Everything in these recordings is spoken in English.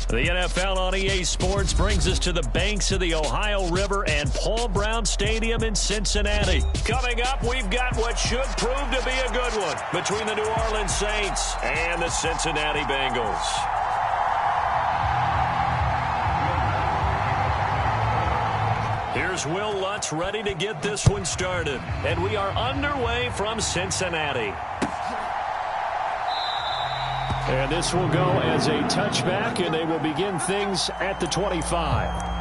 The NFL on EA Sports brings us to the banks of the Ohio River and Paul Brown Stadium in Cincinnati. Coming up, we've got what should prove to be a good one between the New Orleans Saints and the Cincinnati Bengals. Here's Will Lutz ready to get this one started. And we are underway from Cincinnati. And this will go as a touchback, and they will begin things at the 25.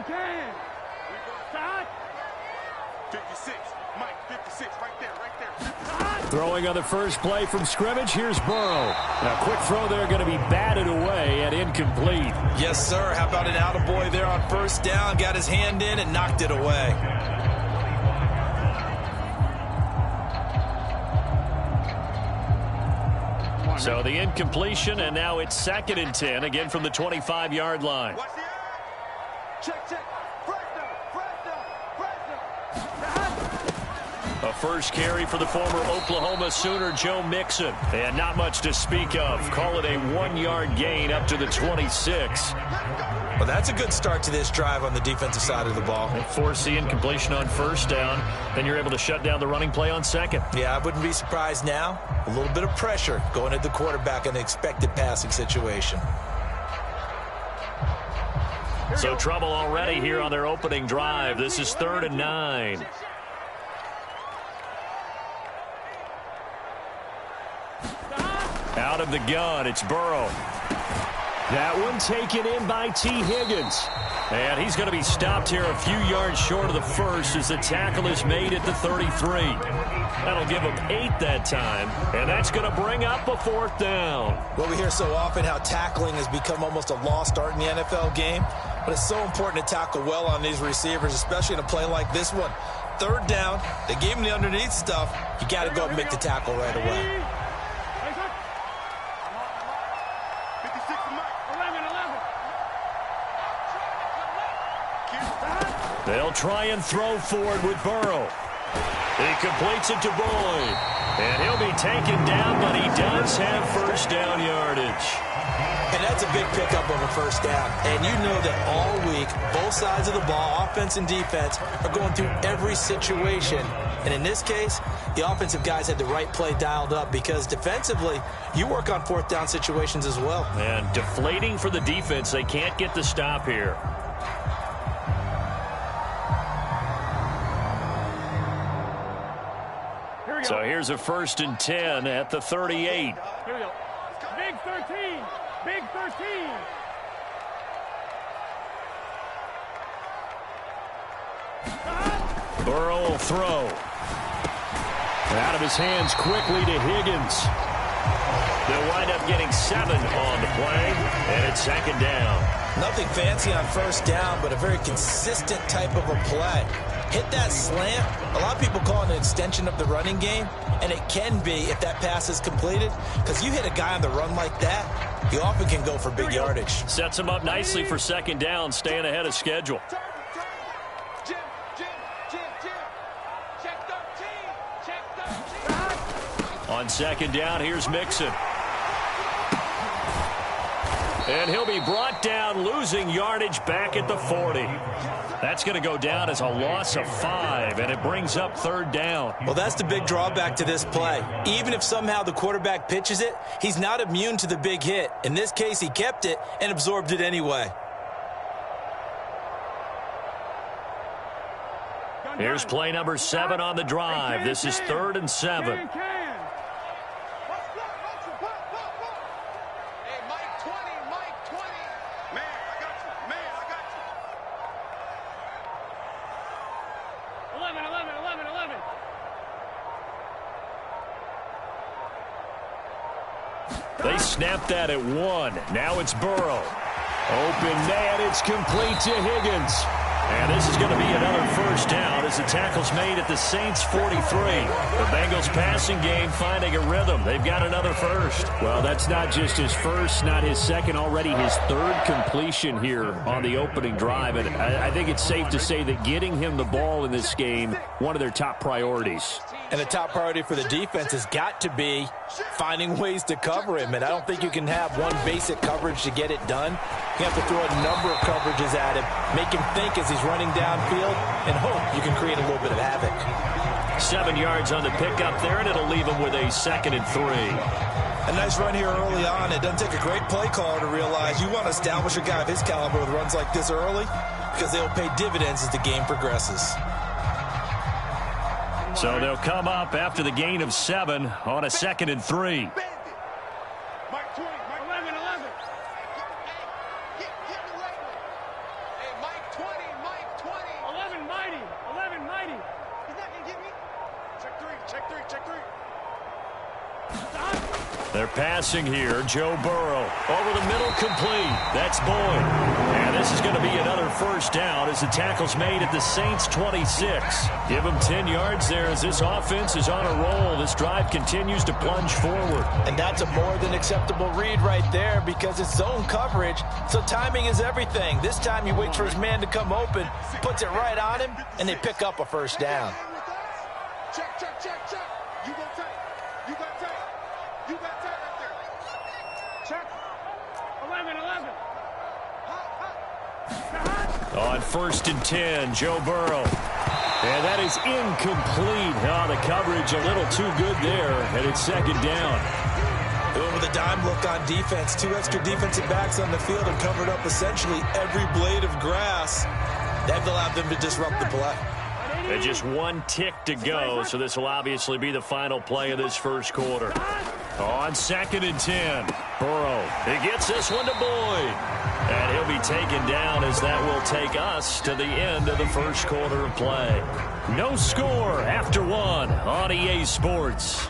Can. Stop. 56. Mike, 56. Right there. Stop. Throwing on the first play from scrimmage. Here's Burrow. A quick throw there going to be batted away and incomplete. Yes, sir. How about an attaboy there on first down? Got his hand in and knocked it away. So the incompletion, and now it's 2nd and 10, again from the 25-yard line. Check. A first carry for the former Oklahoma Sooner, Joe Mixon. And not much to speak of. Call it a 1-yard gain up to the 26. Well, that's a good start to this drive on the defensive side of the ball. Force the incompletion on first down. Then you're able to shut down the running play on second. Yeah, I wouldn't be surprised now. A little bit of pressure going at the quarterback in an expected passing situation. So trouble already here on their opening drive. This is 3rd and 9. Out of the gun, it's Burrow. That one taken in by T. Higgins. And he's going to be stopped here a few yards short of the first as the tackle is made at the 33. That'll give him 8 that time, and that's going to bring up a 4th down. Well, we hear so often how tackling has become almost a lost art in the NFL game, but it's so important to tackle well on these receivers, especially in a play like this one. 3rd down, they gave him the underneath stuff. You got to go and make the tackle right away. They'll try and throw forward with Burrow. He completes it to Boyd. And he'll be taken down, but he does have first down yardage. And that's a big pickup of a first down. And you know that all week, both sides of the ball, offense and defense, are going through every situation. And in this case, the offensive guys had the right play dialed up because defensively, you work on 4th down situations as well. And deflating for the defense. They can't get the stop here. So here's a 1st and 10 at the 38. Here we go. Big 13. Big 13. Burrow will throw. Out of his hands quickly to Higgins. They'll wind up getting 7 on the play, and it's 2nd down. Nothing fancy on first down, but a very consistent type of a play. Hit that slant. A lot of people call it an extension of the running game, and it can be if that pass is completed, because you hit a guy on the run like that, you often can go for big yardage. Sets him up nicely for 2nd down, staying ahead of schedule. Jim. Check 13. On 2nd down, here's Mixon. And he'll be brought down, losing yardage back at the 40. That's going to go down as a loss of 5, and it brings up 3rd down. Well, that's the big drawback to this play. Even if somehow the quarterback pitches it, he's not immune to the big hit. In this case, he kept it and absorbed it anyway. Here's play number 7 on the drive. This is 3rd and 7. They snapped that at 1. Now it's Burrow. Open man, it's complete to Higgins. And this is going to be another first down as the tackle's made at the Saints' 43. The Bengals passing game finding a rhythm. They've got another first. Well, that's not just his first, not his second, already his third completion here on the opening drive. And I think it's safe to say that getting him the ball in this game, one of their top priorities. And the top priority for the defense has got to be finding ways to cover him. And I don't think you can have one basic coverage to get it done. You have to throw a number of coverages at him, make him think as he's running downfield, and hope you can create a little bit of havoc. 7 yards on the pickup there, and it'll leave him with a 2nd and 3. A nice run here early on. It doesn't take a great play caller to realize you want to establish a guy of his caliber with runs like this early because they'll pay dividends as the game progresses. So they'll come up after the gain of 7 on a 2nd and 3. Mike 20, Mike 11, 11. Hey, Mike 20, Mike 20. 11 mighty, 11 mighty. He's not going to get me. Check 3, check 3, check 3. They're passing here. Joe Burrow over the middle, complete. That's Boyd. And this is going to be another first down as the tackle's made at the Saints' 26. Give them 10 yards there as this offense is on a roll. This drive continues to plunge forward. And that's a more than acceptable read right there because it's zone coverage, so timing is everything. This time he waits for his man to come open, puts it right on him, and they pick up a first down. Check, check, check, check. You go tight. You got tight. You got tight right there. Check. 11, 11. On 1st and 10, Joe Burrow. And that is incomplete. Oh, the coverage a little too good there, and it's 2nd down. Going with a dime look on defense. 2 extra defensive backs on the field and covered up essentially every blade of grass. That allowed them to disrupt the play. And just 1 tick to go, so this will obviously be the final play of this first quarter. On 2nd and 10, Burrow. He gets this one to Boyd. And he'll be taken down as that will take us to the end of the first quarter of play. No score after 1 on EA Sports.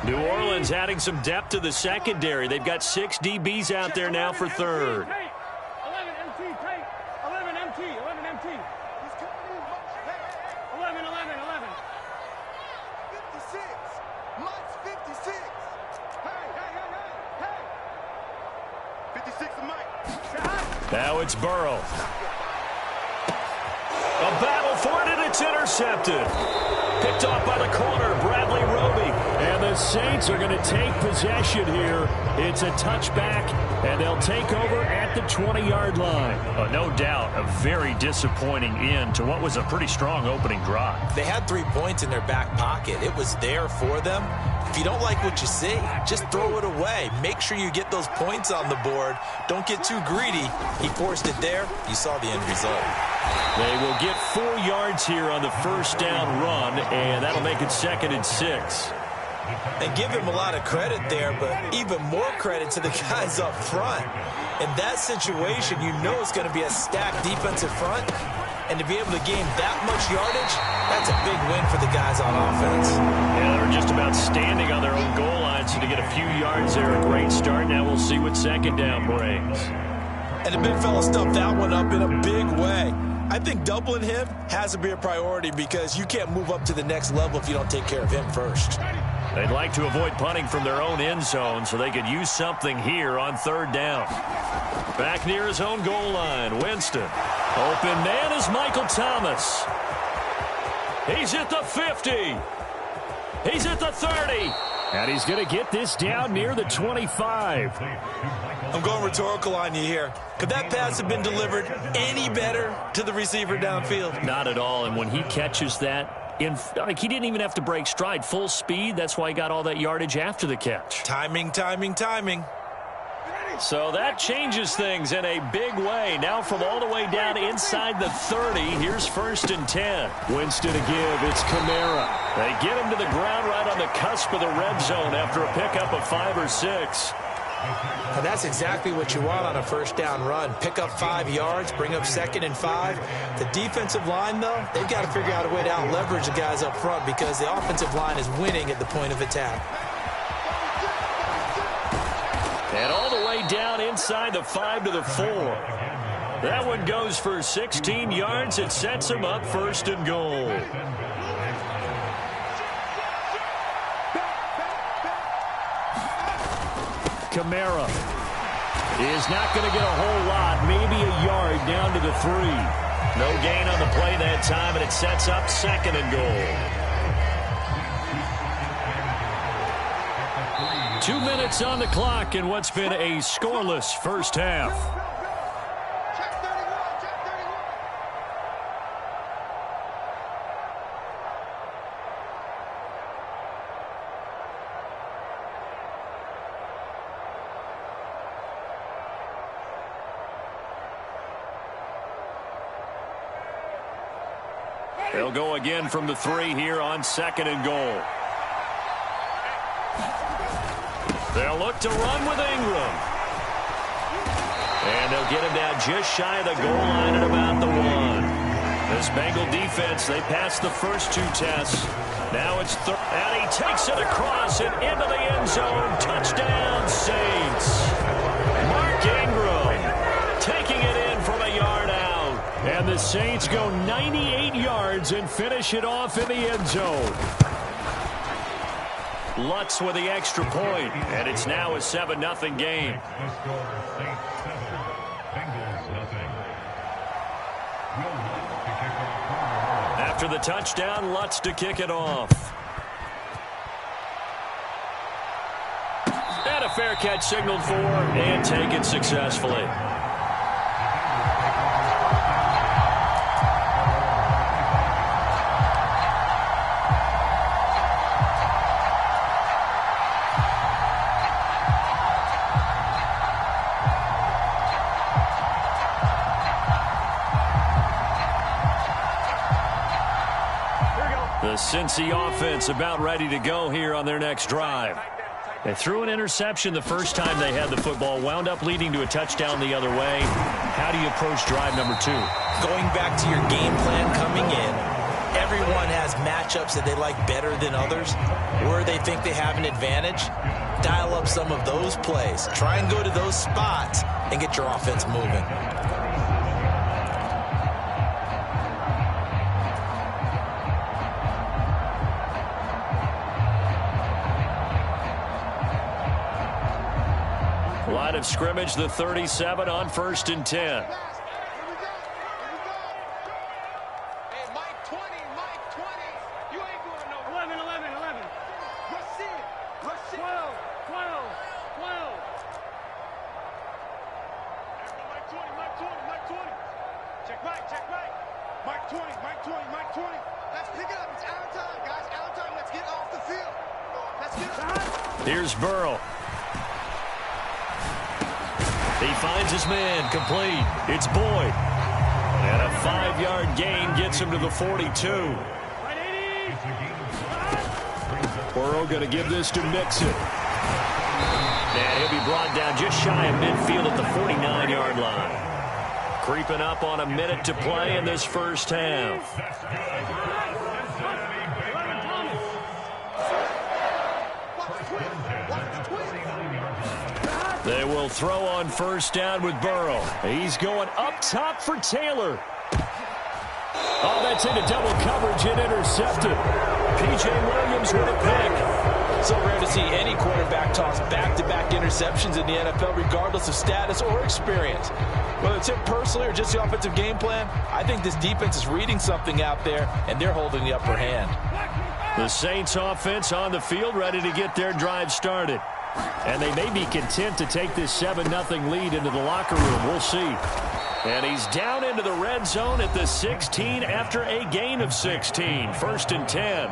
New Orleans adding some depth to the secondary. They've got 6 DBs out there now for 3rd. 11 MT, 11 MT, 11 MT. 11, 11, 11. 56. Mike's 56. Hey, hey, hey, hey, hey. 56 to Mike. Now it's Burrow. A battle for it, and it's intercepted. Picked off by the corner, Bradley Roby. And the Saints are going to take possession here. It's a touchback, and they'll take over at the 20-yard line. No doubt a very disappointing end to what was a pretty strong opening drive. They had 3 points in their back pocket. It was there for them. If you don't like what you see, just throw it away. Make sure you get those points on the board. Don't get too greedy. He forced it there. You saw the end result. They will get 4 yards here on the first down run, and that'll make it 2nd and 6. And give him a lot of credit there, but even more credit to the guys up front. In that situation, you know it's going to be a stacked defensive front, and to be able to gain that much yardage, that's a big win for the guys on offense. Yeah, they're just about standing on their own goal line, so to get a few yards there, a great start. Now we'll see what 2nd down brings. And the big fella stuffed that one up in a big way. I think doubling him has to be a priority because you can't move up to the next level if you don't take care of him first. They'd like to avoid punting from their own end zone so they could use something here on 3rd down. Back near his own goal line, Winston. Open man is Michael Thomas. He's at the 50. He's at the 30. And he's going to get this down near the 25. I'm going rhetorical on you here. Could that pass have been delivered any better to the receiver downfield? Not at all, and when he catches that, he didn't even have to break stride. Full speed, that's why he got all that yardage after the catch. Timing, timing, timing. So that changes things in a big way. Now from all the way down inside the 30, here's 1st and 10. Winston to give, it's Kamara. They get him to the ground right on the cusp of the red zone after a pickup of 5 or 6. And that's exactly what you want on a first down run. Pick up 5 yards, bring up 2nd and 5. The defensive line, though, they've got to figure out a way to out-leverage the guys up front because the offensive line is winning at the point of attack. And all the way down inside the 5 to the 4. That one goes for 16 yards. It sets him up 1st and goal. Kamara is not going to get a whole lot, maybe a yard down to the 3. No gain on the play that time, and it sets up 2nd and goal. 2 minutes on the clock in what's been a scoreless first half. They'll go again from the 3 here on 2nd and goal. They'll look to run with Ingram. And they'll get him down just shy of the goal line at about the 1. This Bengal defense, they passed the first 2 tests. Now it's third. And he takes it across and into the end zone. Touchdown, Saints. Mark Ingram taking it in from a yard out. And the Saints go 98 yards and finish it off in the end zone. Lutz with the extra point, and it's now a 7-0 game. After the touchdown, Lutz to kick it off. And a fair catch signaled for and taken successfully. The Cincy offense about ready to go here on their next drive. They threw an interception the first time they had the football, wound up leading to a touchdown the other way. How do you approach drive number 2? Going back to your game plan coming in, everyone has matchups that they like better than others, where they think they have an advantage. Dial up some of those plays. Try and go to those spots and get your offense moving. Line of scrimmage, the 37 on 1st and 10. Hey, Mike 20, Mike 20. You ain't going nowhere. 11. Rush in. 12. Mike 20. Check right. Mike 20. Let's pick it up. It's out time, guys. Out time. Let's get off the field. Let's get Here's Burrow. He finds his man, complete. It's Boyd. And a 5-yard gain gets him to the 42. Burrow going to give this to Mixon. And he'll be brought down just shy of midfield at the 49-yard line. Creeping up on a minute to play in this first half. They will throw on 1st down with Burrow. He's going up top for Taylor. Oh, that's into double coverage and intercepted. P.J. Williams with a pick. So rare to see any quarterback toss back-to-back interceptions in the NFL, regardless of status or experience. Whether it's him personally or just the offensive game plan, I think this defense is reading something out there, and they're holding the upper hand. The Saints offense on the field, ready to get their drive started. And they may be content to take this 7-0 lead into the locker room. We'll see. And he's down into the red zone at the 16 after a gain of 16. 1st and 10.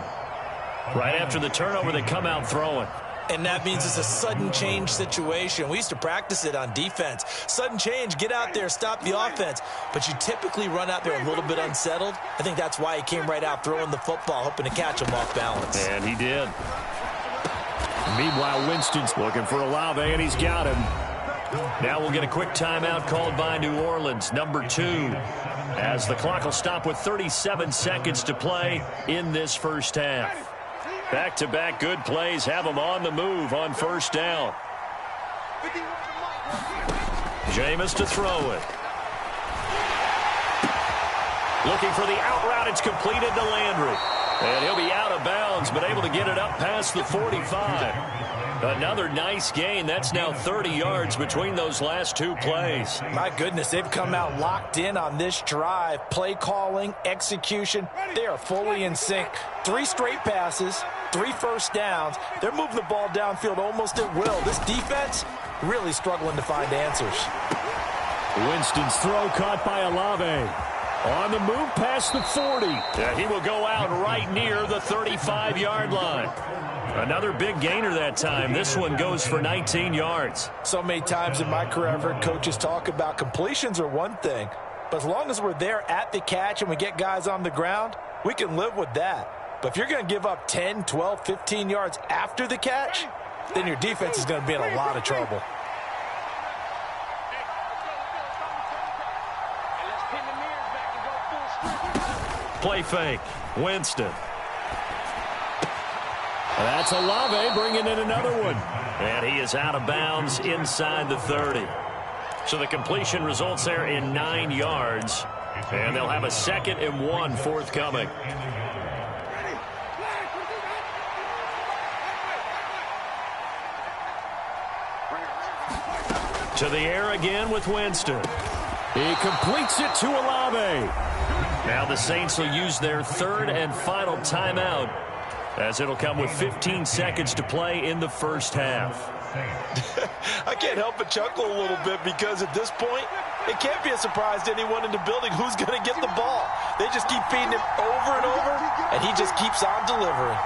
Right after the turnover, they come out throwing. And that means it's a sudden change situation. We used to practice it on defense. Sudden change, get out there, stop the offense. But you typically run out there a little bit unsettled. I think that's why he came right out throwing the football, hoping to catch him off balance. And he did. Meanwhile, Winston's looking for Olave, and he's got him. Now we'll get a quick timeout called by New Orleans, number 2, as the clock will stop with 37 seconds to play in this first half. Back-to-back good plays have them on the move on first down. Jameis to throw it. Looking for the out route. It's completed to Landry. And he'll be out of bounds, but able to get it up past the 45. Another nice gain. That's now 30 yards between those last 2 plays. My goodness, they've come out locked in on this drive. Play calling, execution, they are fully in sync. 3 straight passes, 3 first downs. They're moving the ball downfield almost at will. This defense really struggling to find answers. Winston's throw caught by Olave. On the move past the 40. Yeah, he will go out right near the 35-yard line. Another big gainer that time. This one goes for 19 yards. So many times in my career I've heard coaches talk about completions are one thing, but as long as we're there at the catch and we get guys on the ground, we can live with that. But if you're going to give up 10, 12, 15 yards after the catch, then your defense is going to be in a lot of trouble. Play fake. Winston. That's Olave bringing in another one. And he is out of bounds inside the 30. So the completion results there in 9 yards. And they'll have a 2nd and 1 forthcoming. To the air again with Winston. He completes it to Olave. Now the Saints will use their 3rd and final timeout, as it'll come with 15 seconds to play in the first half. I can't help but chuckle a little bit because at this point, it can't be a surprise to anyone in the building who's going to get the ball. They just keep feeding him over and over, and he just keeps on delivering.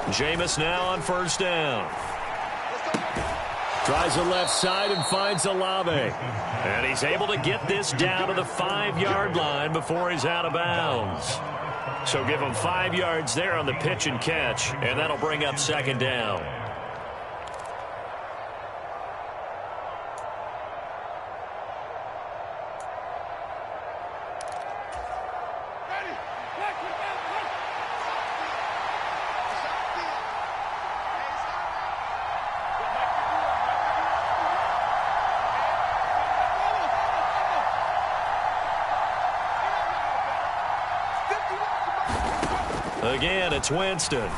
Jameis now on first down. Tries the left side and finds Olave. And he's able to get this down to the 5-yard line before he's out of bounds. So give him 5 yards there on the pitch and catch, and that'll bring up 2nd down. Again, it's Winston.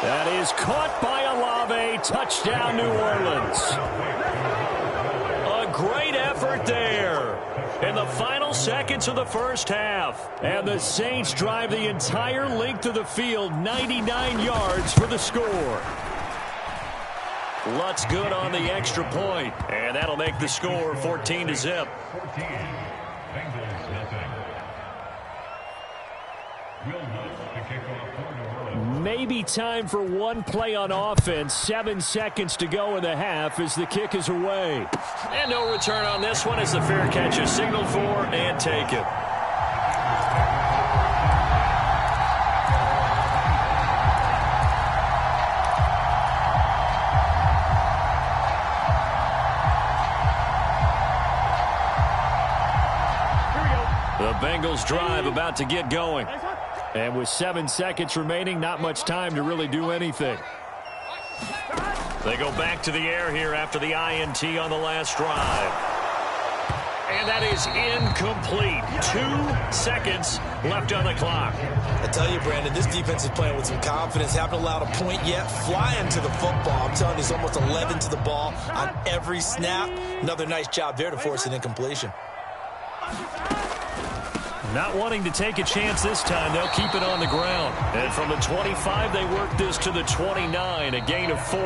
That is caught by Olave. Touchdown, New Orleans. A great effort there in the final seconds of the first half. And the Saints drive the entire length of the field, 99 yards for the score. Lutz good on the extra point, and that'll make the score 14-0. Maybe time for one play on offense. 7 seconds to go in the half as the kick is away. And no return on this one as the fair catch is signaled for and taken. The Bengals drive about to get going. And with 7 seconds remaining, not much time to really do anything. They go back to the air here after the INT on the last drive. And that is incomplete. 2 seconds left on the clock. I tell you, Brandon, this defense is playing with some confidence. Haven't allowed a point yet. Flying to the football. I'm telling you, it's almost 11 to the ball on every snap. Another nice job there to force an incompletion. Not wanting to take a chance this time, they'll keep it on the ground. And from the 25, they work this to the 29, a gain of 4.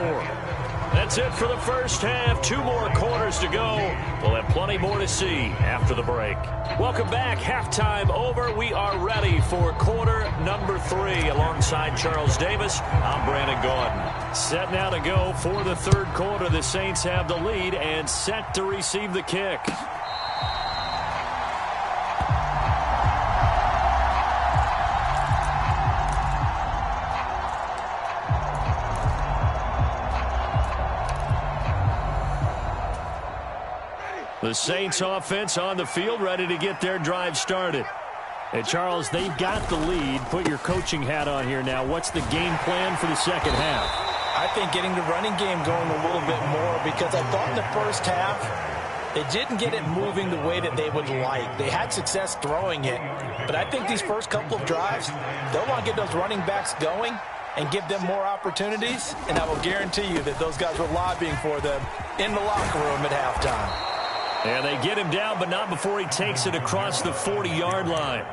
That's it for the first half. 2 more quarters to go. We'll have plenty more to see after the break. Welcome back. Halftime over. We are ready for quarter number 3. Alongside Charles Davis, I'm Brandon Gaudin. Set now to go for the third quarter. The Saints have the lead and set to receive the kick. The Saints offense on the field, ready to get their drive started. Hey, Charles, they've got the lead. Put your coaching hat on here now. What's the game plan for the second half? I think getting the running game going a little bit more, because I thought in the first half they didn't get it moving the way that they would like. They had success throwing it, but I think these first couple of drives, they'll want to get those running backs going and give them more opportunities, and I will guarantee you that those guys were lobbying for them in the locker room at halftime. And they get him down, but not before he takes it across the 40-yard line.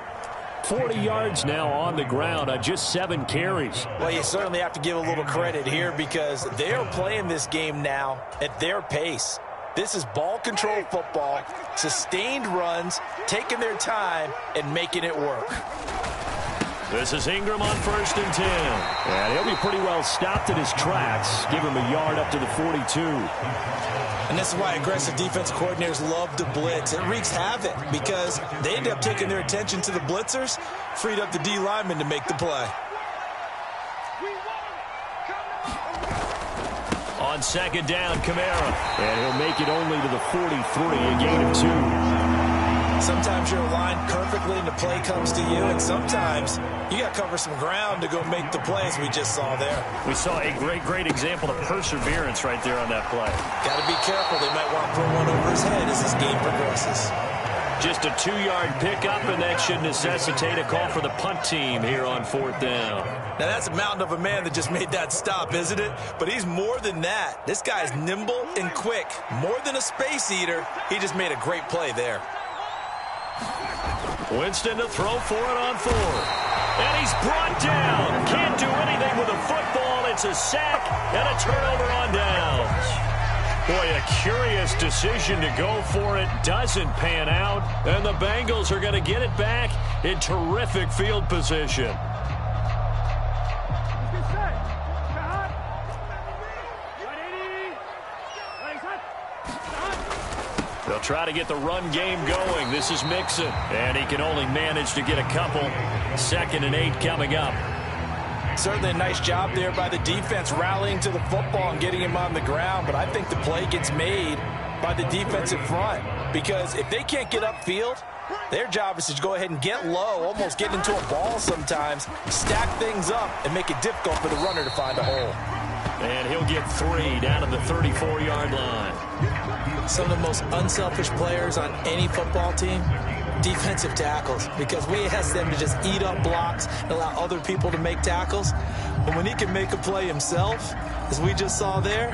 40 yards now on the ground on just 7 carries. Well, you certainly have to give a little credit here, because they're playing this game now at their pace. This is ball control football, sustained runs, taking their time, and making it work. This is Ingram on 1st and 10. And he'll be pretty well stopped in his tracks. Give him a yard up to the 42. And this is why aggressive defense coordinators love to blitz. It wreaks havoc because they end up taking their attention to the blitzers, freed up the D lineman to make the play. On 2nd down, Kamara. And he'll make it only to the 43, a gain of 2. Sometimes you're aligned perfectly and the play comes to you, and sometimes you got to cover some ground to go make the plays we just saw there. We saw a great example of perseverance right there on that play. Got to be careful. They might want to put one over his head as this game progresses. Just a 2-yard pickup, and that should necessitate a call for the punt team here on 4th down. Now, that's a mountain of a man that just made that stop, isn't it? But he's more than that. This guy's nimble and quick. More than a space eater. He just made a great play there. Winston to throw for it on 4th. And he's brought down. Can't do anything with a football. It's a sack and a turnover on downs. Boy, a curious decision to go for it. Doesn't pan out. And the Bengals are going to get it back in terrific field position. They'll try to get the run game going. This is Mixon, and he can only manage to get a couple. 2nd and 8 coming up. Certainly a nice job there by the defense, rallying to the football and getting him on the ground, but I think the play gets made by the defensive front, because if they can't get upfield, their job is to go ahead and get low, almost get into a ball sometimes, stack things up, and make it difficult for the runner to find a hole. And he'll get 3 down at the 34-yard line. Some of the most unselfish players on any football team, defensive tackles, because we ask them to just eat up blocks and allow other people to make tackles. But when he can make a play himself, as we just saw there,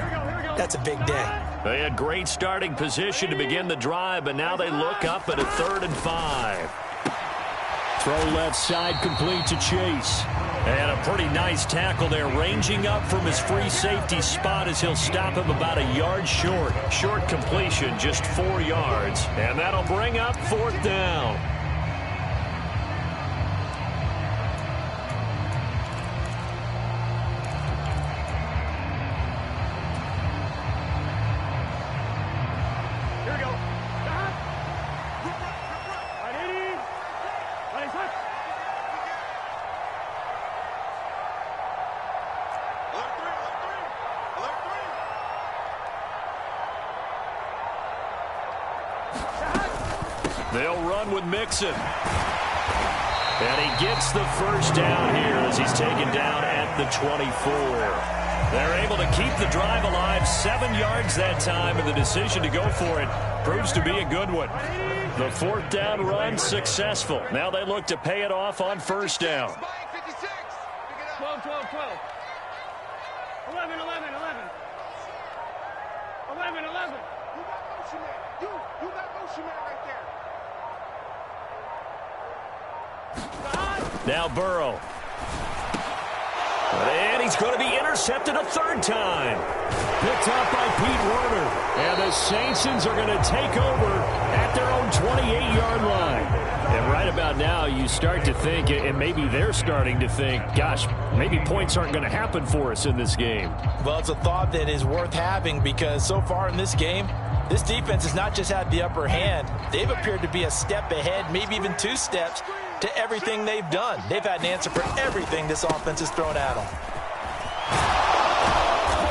that's a big day. They had great starting position to begin the drive, but now they look up at a 3rd and 5. Throw left side complete to Chase. And a pretty nice tackle there, ranging up from his free safety spot as he'll stop him about a yard short. Short completion, just 4 yards. And that'll bring up 4th down. Here we go. They'll run with Mixon. And he gets the first down here as he's taken down at the 24. They're able to keep the drive alive, 7 yards that time, and the decision to go for it proves to be a good one. The 4th down run successful. Now they look to pay it off on 1st down. 12, 12, 12. 11, 11, 11. 11, 11. You got motion man. You got motion man right there. Now Burrow. And he's going to be intercepted a third time. Picked up by Pete Werner. And the Saints are going to take over at their own 28-yard line. And right about now, you start to think, and maybe they're starting to think, gosh, maybe points aren't going to happen for us in this game. Well, it's a thought that is worth having because so far in this game, this defense has not just had the upper hand. They've appeared to be a step ahead, maybe even 2 steps, to everything they've done. They've had an answer for everything this offense has thrown at them.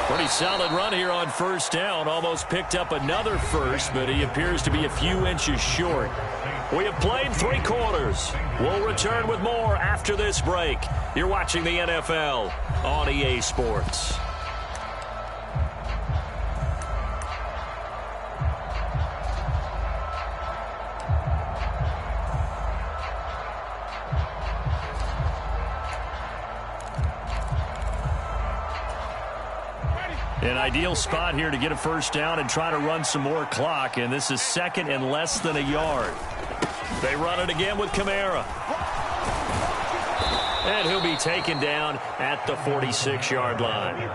Pretty solid run here on first down. Almost picked up another first, but he appears to be a few inches short. We have played 3 quarters. We'll return with more after this break. You're watching the NFL on EA Sports. An ideal spot here to get a first down and try to run some more clock, and this is second and less than a yard. They run it again with Kamara. And he'll be taken down at the 46-yard line.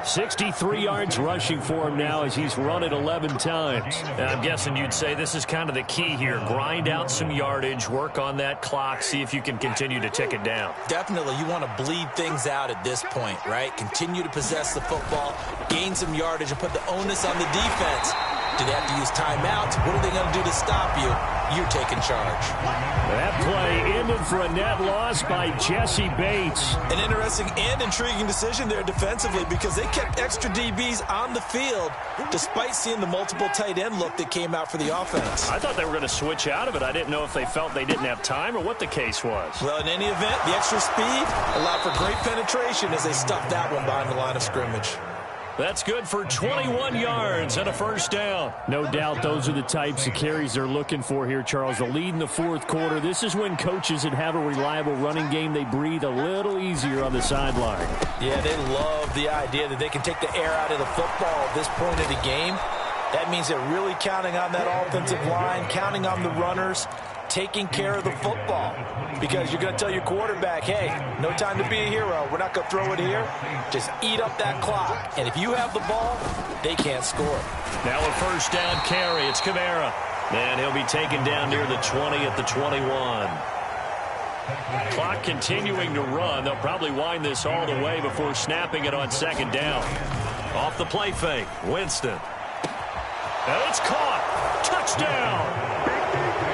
63 yards rushing for him now as he's run it 11 times. And I'm guessing you'd say this is kind of the key here. Grind out some yardage, work on that clock, see if you can continue to tick it down. Definitely, you want to bleed things out at this point, right? Continue to possess the football, gain some yardage, and put the onus on the defense. Do they have to use timeouts? What are they going to do to stop you? You're taking charge. That play ended for a net loss by Jesse Bates. An interesting and intriguing decision there defensively because they kept extra DBs on the field despite seeing the multiple tight end look that came out for the offense. I thought they were going to switch out of it. I didn't know if they felt they didn't have time or what the case was. Well, in any event, the extra speed allowed for great penetration as they stuffed that one behind the line of scrimmage. That's good for 21 yards and a first down. No doubt those are the types of carries they're looking for here, Charles. The lead in the fourth quarter. This is when coaches that have a reliable running game, they breathe a little easier on the sideline. Yeah, they love the idea that they can take the air out of the football at this point of the game. That means they're really counting on that offensive line, counting on the runners, taking care of the football. Because you're going to tell your quarterback, hey, no time to be a hero. We're not going to throw it here. Just eat up that clock. And if you have the ball, they can't score. Now a first down carry. It's Kamara. And he'll be taken down near the 20 at the 21. Clock continuing to run. They'll probably wind this all the way before snapping it on second down. Off the play fake. Winston. And it's caught. Touchdown.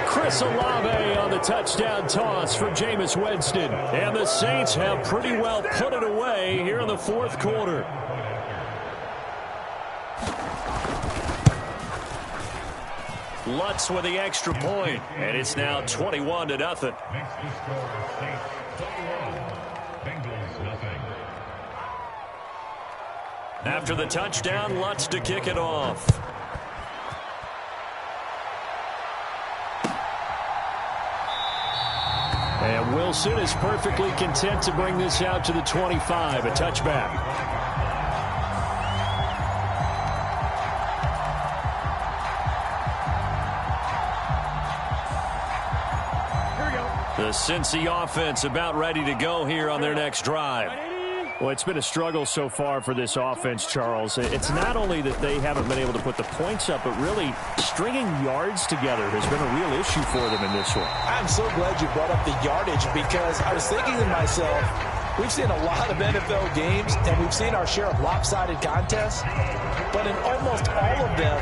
Chris Olave on the touchdown toss for Jameis Winston. And the Saints have pretty well put it away here in the fourth quarter. Lutz with the extra point, and it's now 21-0. After the touchdown, Lutz to kick it off. And Wilson is perfectly content to bring this out to the 25, a touchback. The Cincy offense about ready to go here on their next drive. Well, it's been a struggle so far for this offense, Charles. It's not only that they haven't been able to put the points up, but really stringing yards together has been a real issue for them in this one. I'm so glad you brought up the yardage because I was thinking to myself, we've seen a lot of NFL games and we've seen our share of lopsided contests, but in almost all of them,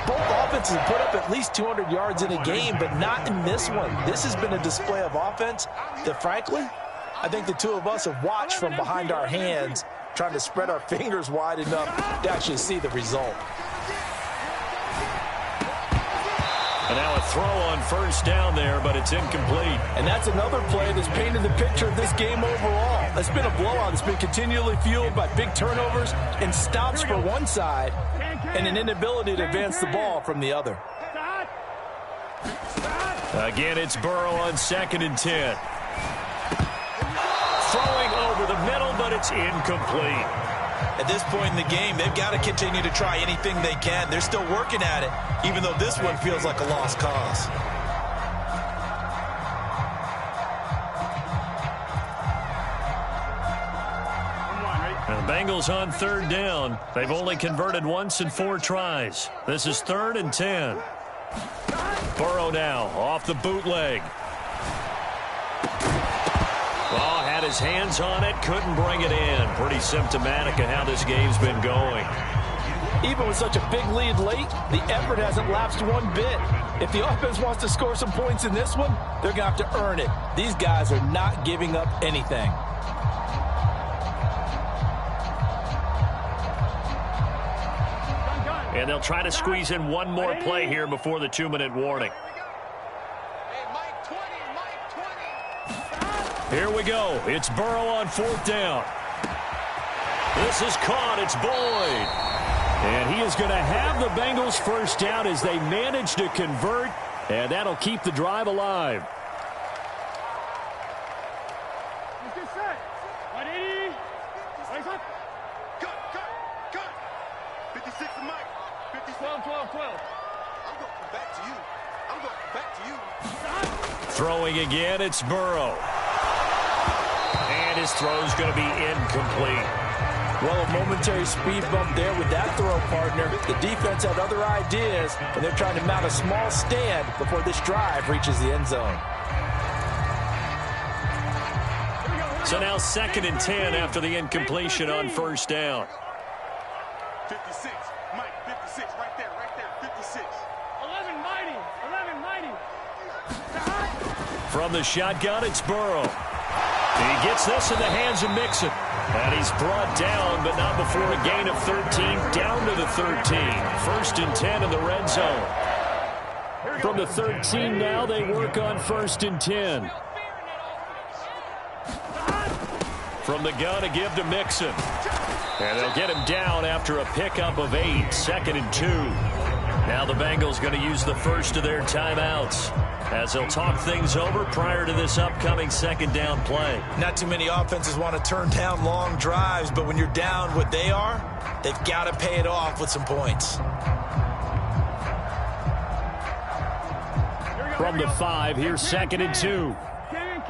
both offenses put up at least 200 yards in a game, but not in this one. This has been a display of offense that, frankly, I think the two of us have watched from behind our hands, trying to spread our fingers wide enough to actually see the result. And now a throw on first down there, but it's incomplete. And that's another play that's painted the picture of this game overall. It's been a blowout. It's been continually fueled by big turnovers and stops for one side and an inability to advance the ball from the other. Again, it's Burrow on 2nd and 10. Throwing over the middle, but it's incomplete. At this point in the game, they've got to continue to try anything they can. They're still working at it, even though this one feels like a lost cause. Bengals on third down. They've only converted once in 4 tries. This is 3rd and 10. Burrow now off the bootleg. Well, had his hands on it, couldn't bring it in. Pretty symptomatic of how this game's been going. Even with such a big lead late, the effort hasn't lapsed one bit. If the offense wants to score some points in this one, they're going to have to earn it. These guys are not giving up anything. And they'll try to squeeze in one more play here before the 2-minute warning. Here we go. It's Burrow on 4th down. This is caught. It's Boyd. And he is going to have the Bengals first down as they manage to convert, and that'll keep the drive alive. Get set. 180. Raise up. Cut. 56 to Mike. 12. I'm going back to you. Throwing again, it's Burrow. And his throw's going to be incomplete. Well, a momentary speed bump there with that throw, partner. The defense had other ideas, and they're trying to mount a small stand before this drive reaches the end zone. So now 2nd and 10 after the incompletion on 1st down. 56. Mike, 56. Right there. 56. 11 mighty. From the shotgun, it's Burrow. He gets this in the hands of Mixon. And he's brought down, but not before a gain of 13, down to the 13. 1st and 10 in the red zone. From the 13 now, they work on 1st and 10. From the gun, a give to Mixon. And they'll get him down after a pickup of 8, 2nd and 2. Now the Bengals going to use the first of their timeouts as they'll talk things over prior to this upcoming 2nd down play. Not too many offenses want to turn down long drives, but when you're down what they are, they've got to pay it off with some points. From the 5, here's 2nd and 2. Can.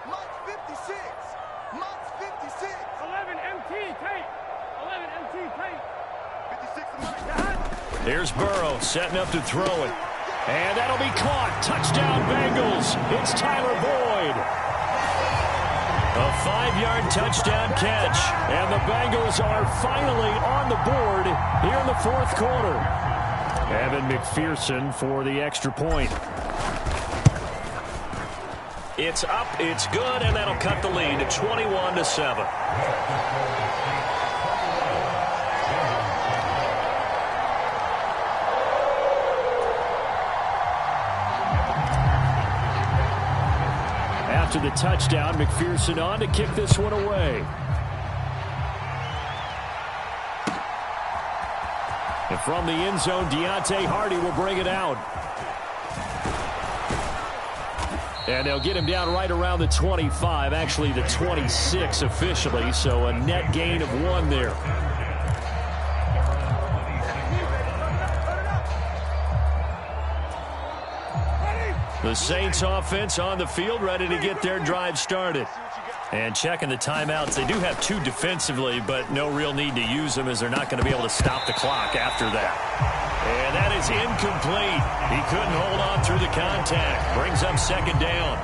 Mike 56. 11 MT tape. 56 to Mike. Here's Burrow setting up to throw it. And that'll be caught. Touchdown, Bengals. It's Tyler Boyd. A 5-yard touchdown catch. And the Bengals are finally on the board here in the 4th quarter. Evan McPherson for the extra point. It's up, it's good, and that'll cut the lead to 21-7. After the touchdown, McPherson on to kick this one away. And from the end zone, Deontay Hardy will bring it out. And they'll get him down right around the 25, actually the 26 officially, so a net gain of 1 there. The Saints offense on the field, ready to get their drive started. And checking the timeouts, they do have 2 defensively, but no real need to use them as they're not going to be able to stop the clock after that. And that is incomplete. He couldn't hold on through the contact. Brings up 2nd down.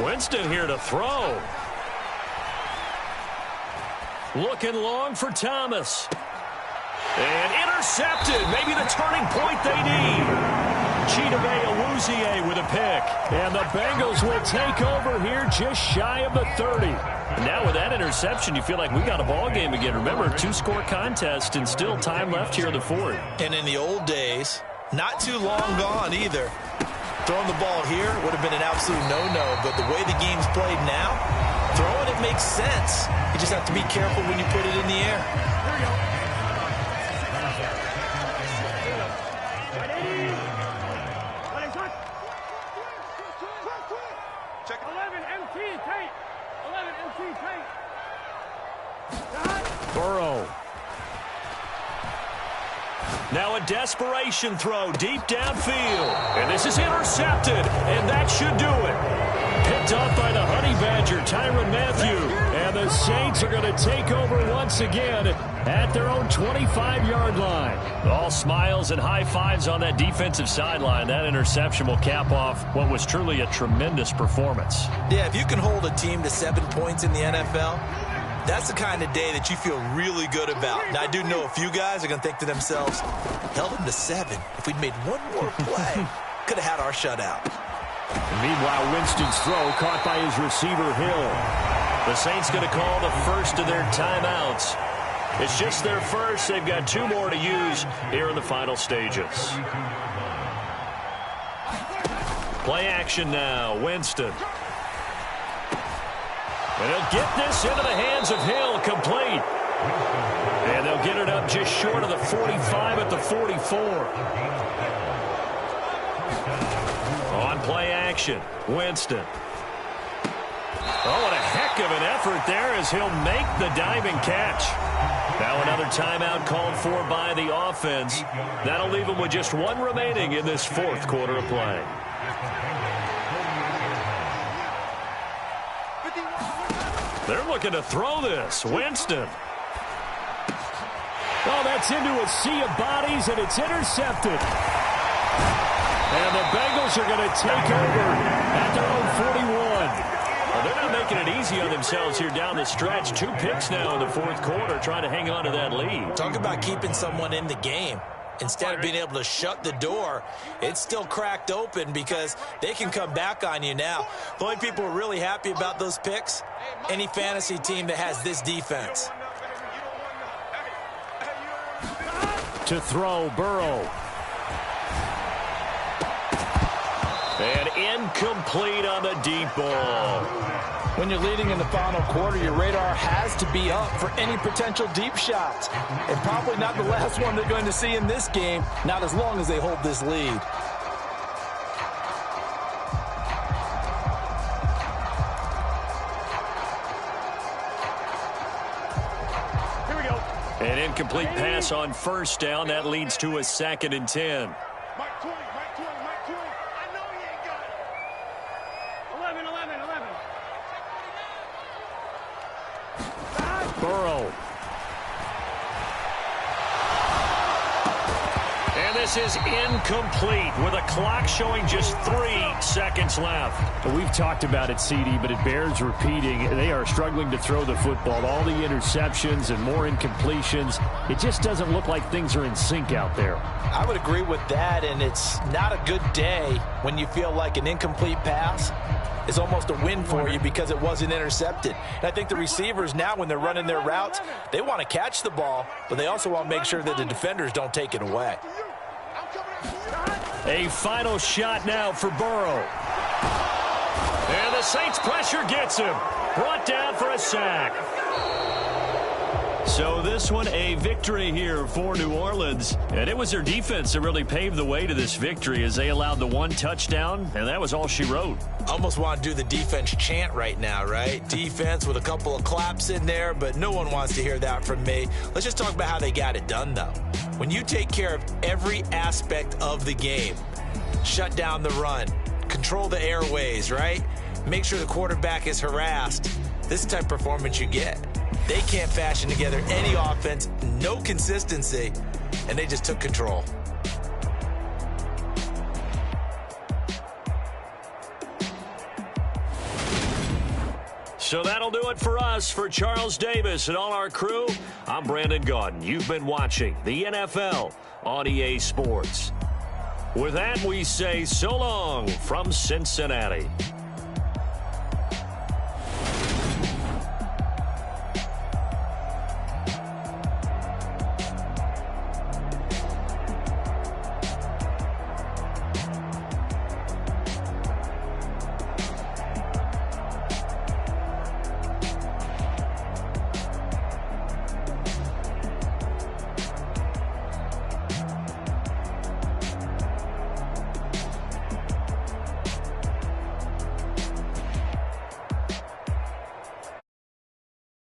Winston here to throw. Looking long for Thomas. And intercepted. Maybe the turning point they need. Chidobe Awuzie with a pick. And the Bengals will take over here just shy of the 30. And now with that interception, you feel like we got a ball game again. Remember, 2-score contest and still time left here in the 4th. And in the old days, not too long gone either. Throwing the ball here would have been an absolute no-no, but the way the game's played now, throwing it makes sense. You just have to be careful when you put it in the air. Here we go. Check 11 MT tape. 11 MT tape. Now a desperation throw deep downfield. And this is intercepted, and that should do it. Picked off by the Honey Badger, Tyrann Mathieu. And the Saints are going to take over once again at their own 25-yard line. All smiles and high fives on that defensive sideline. That interception will cap off what was truly a tremendous performance. Yeah, if you can hold a team to 7 points in the NFL, that's the kind of day that you feel really good about. Now, I do know a few guys are going to think to themselves, held them to 7. If we'd made one more play, could have had our shutout. And meanwhile, Winston's throw caught by his receiver, Hill. The Saints going to call the first of their timeouts. It's just their first. They've got 2 more to use here in the final stages. Play action now. Winston. And he'll get this into the hands of Hill, complete. And they'll get it up just short of the 45 at the 44. On play action, Winston. Oh, what a heck of an effort there as he'll make the diving catch. Now another timeout called for by the offense. That'll leave them with just 1 remaining in this 4th quarter of play. They're looking to throw this. Winston. Oh, that's into a sea of bodies, and it's intercepted. And the Bengals are going to take over at their own 41. Well, they're not making it easy on themselves here down the stretch. 2 picks now in the 4th quarter, trying to hang on to that lead. Talk about keeping someone in the game. Instead of being able to shut the door, it's still cracked open because they can come back on you now. The only people who are really happy about those picks, any fantasy team that has this defense. To throw, Burrow. And incomplete on the deep ball. When you're leading in the final quarter, your radar has to be up for any potential deep shots. And probably not the last one they're going to see in this game, not as long as they hold this lead. Here we go. An incomplete pass on first down. That leads to a 2nd and 10. Mike 20, Mike 20, Mike 20. I know he ain't got it. 11, 11, 11. Burrow. And this is incomplete with a clock showing just 3 seconds left. We've talked about it, CD, but it bears repeating. They are struggling to throw the football. All the interceptions and more incompletions. It just doesn't look like things are in sync out there. I would agree with that, and it's not a good day when you feel like an incomplete pass is almost a win for you because it wasn't intercepted. And I think the receivers now, when they're running their routes, they want to catch the ball, but they also want to make sure that the defenders don't take it away. A final shot now for Burrow. And the Saints pressure gets him. Brought down for a sack. So this one a victory here for New Orleans. And it was their defense that really paved the way to this victory as they allowed the 1 touchdown, and that was all she wrote. Almost want to do the defense chant right now, right? Defense with a couple of claps in there, but no one wants to hear that from me. Let's just talk about how they got it done, though. When you take care of every aspect of the game, shut down the run, control the airways, right? Make sure the quarterback is harassed. This is the type of performance you get. They can't fashion together any offense, no consistency, and they just took control. So that'll do it for us. For Charles Davis and all our crew, I'm Brandon Gaudin. You've been watching the NFL on EA Sports. With that, we say so long from Cincinnati.